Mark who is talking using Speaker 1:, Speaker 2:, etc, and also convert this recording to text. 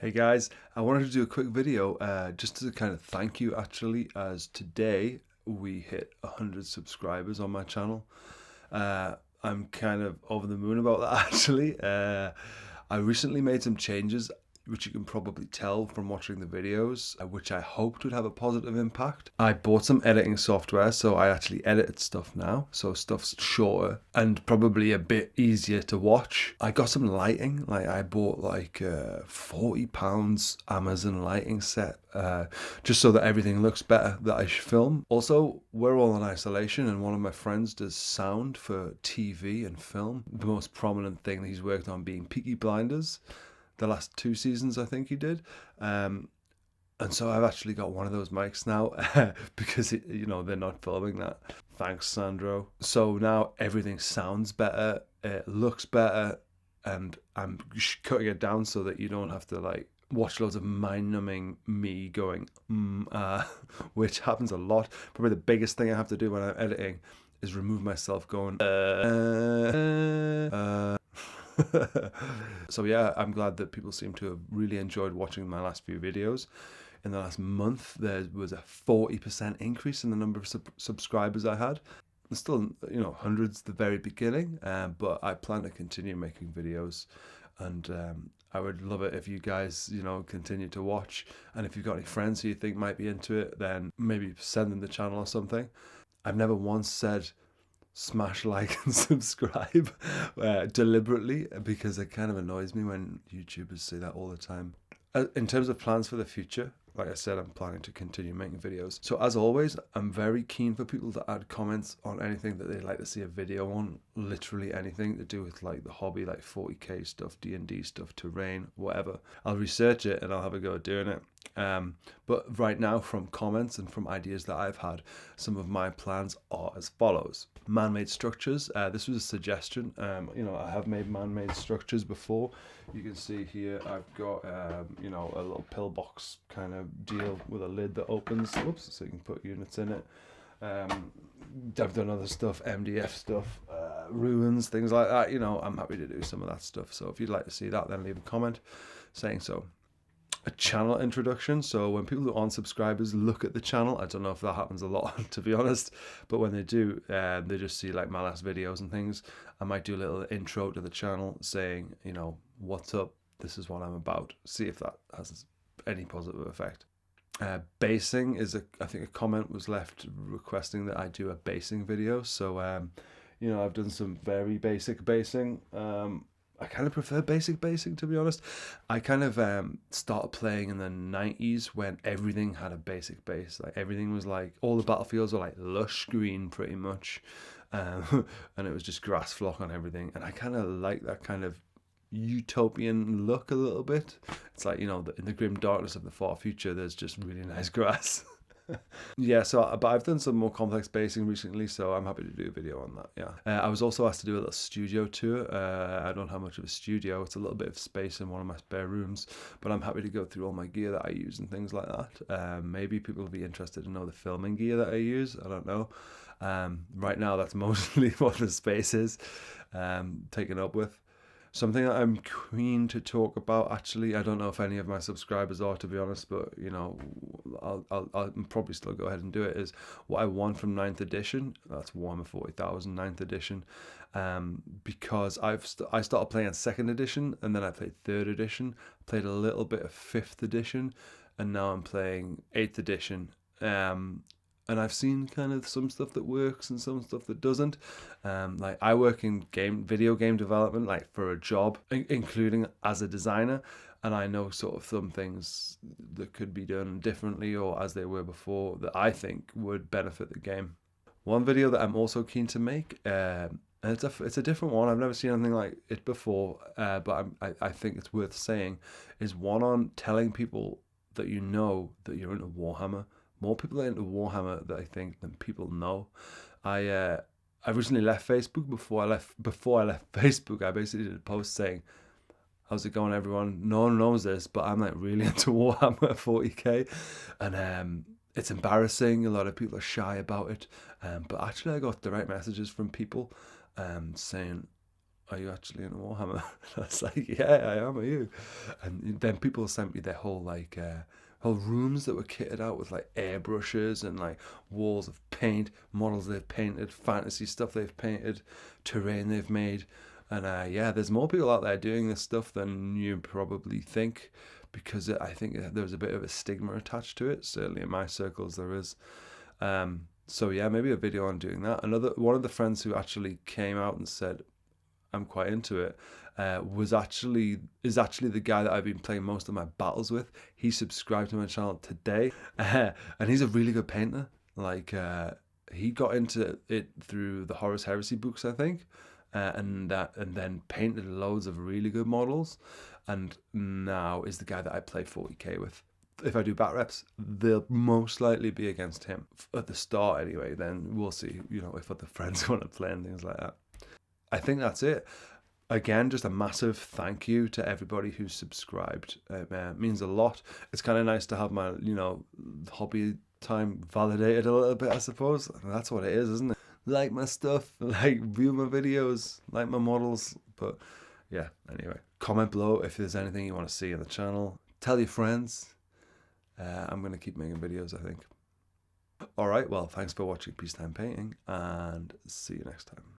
Speaker 1: Hey guys, I wanted to do a quick video just to kind of thank you actually, as today we hit 100 subscribers on my channel. I'm kind of over the moon about that actually. I recently made some changes which you can probably tell from watching the videos, which I hoped would have a positive impact. I bought some editing software, so I actually edited stuff now, so stuff's shorter and probably a bit easier to watch. I got some lighting, like I bought like £40 Amazon lighting set, just so that everything looks better that I film. Also, we're all in isolation and one of my friends does sound for TV and film. The most prominent thing that he's worked on being Peaky Blinders. The last 2 seasons, I think he did. And so I've actually got one of those mics now because, they're not filming that. Thanks, Sandro. So now everything sounds better, it looks better, and I'm cutting it down so that you don't have to like watch loads of mind-numbing me going, which happens a lot. Probably the biggest thing I have to do when I'm editing is remove myself going, So yeah, I'm glad that people seem to have really enjoyed watching my last few videos. In the last month, there was a 40% increase in the number of subscribers I had. There's still, hundreds at the very beginning, but I plan to continue making videos, and I would love it if you guys, continue to watch. And if you've got any friends who you think might be into it, then maybe send them the channel or something. I've never once said smash like and subscribe deliberately, because it kind of annoys me when YouTubers say that all the time. In terms of plans for the future, like I said, I'm planning to continue making videos. So as always, I'm very keen for people to add comments on anything that they'd like to see a video on. Literally anything to do with like the hobby, like 40k stuff, D&D stuff, terrain, whatever. I'll research it and I'll have a go at doing it. But right now, from comments and from ideas that I've had, some of my plans are as follows. Man-made structures. This was a suggestion. I have made man-made structures before. You can see here I've got a little pillbox kind of deal with a lid that opens. Oops, so you can put units in it. I've done other stuff, MDF stuff, ruins, things like that. I'm happy to do some of that stuff. So if you'd like to see that, then leave a comment saying so. A channel introduction. So when people who aren't subscribers look at the channel, I don't know if that happens a lot to be honest, but when they do, they just see like my last videos and things. I might do a little intro to the channel saying, what's up, this is what I'm about. See if that has any positive effect. Basing is I think a comment was left requesting that I do a basing video. So I've done some very basic basing. I kind of prefer basic to be honest. I kind of started playing in the 90s when everything had a basic base. Like everything was like, all the battlefields were like lush green pretty much. And it was just grass flock on everything. And I kind of like that kind of utopian look a little bit. It's like, in the grim darkness of the far future, there's just really nice grass. Yeah, but I've done some more complex basing recently, so I'm happy to do a video on that. Yeah, I was also asked to do a little studio tour. I don't have much of a studio. It's a little bit of space in one of my spare rooms, but I'm happy to go through all my gear that I use and things like that. Maybe people will be interested to know the filming gear that I use. I don't know. Right now, that's mostly what the space is taken up with. Something that I'm keen to talk about, actually, I don't know if any of my subscribers are, to be honest, but I'll probably still go ahead and do it, is what I want from 9th edition. That's Warhammer 40,000 9th edition, because I started playing 2nd edition, and then I played 3rd edition, played a little bit of 5th edition, and now I'm playing 8th edition. And I've seen kind of some stuff that works and some stuff that doesn't. Like I work in video game development, like for a job, including as a designer, and I know sort of some things that could be done differently or as they were before that I think would benefit the game. One video that I'm also keen to make, and it's a different one. I've never seen anything like it before, but I think it's worth saying, is one on telling people that that you're into Warhammer. More people are into Warhammer, that I think, than people know. I recently left Facebook. Before I left Facebook, I basically did a post saying, "How's it going, everyone? No one knows this, but I'm like really into Warhammer 40k, and it's embarrassing. A lot of people are shy about it, but actually, I got direct messages from people saying, are you actually into Warhammer? I was like, yeah, I am. Are you? And then people sent me their whole whole rooms that were kitted out with like airbrushes and like walls of paint, models they've painted, fantasy stuff they've painted, terrain they've made. And yeah, there's more people out there doing this stuff than you probably think, because I think there's a bit of a stigma attached to it. Certainly in my circles there is. So yeah, maybe a video on doing that. One of the friends who actually came out and said, I'm quite into it, is actually the guy that I've been playing most of my battles with. He subscribed to my channel today, and he's a really good painter. Like he got into it through the Horus Heresy books, I think, and then painted loads of really good models, and now is the guy that I play 40k with. If I do bat reps, they'll most likely be against him at the start anyway. Then we'll see, if other friends want to play and things like that. I think that's it. Again, just a massive thank you to everybody who's subscribed. It means a lot. It's kind of nice to have my, hobby time validated a little bit, I suppose. That's what it is, isn't it? Like my stuff, like view my videos, like my models. But yeah, anyway, comment below if there's anything you want to see on the channel. Tell your friends. I'm going to keep making videos, I think. All right, well, thanks for watching Peacetime Painting, and see you next time.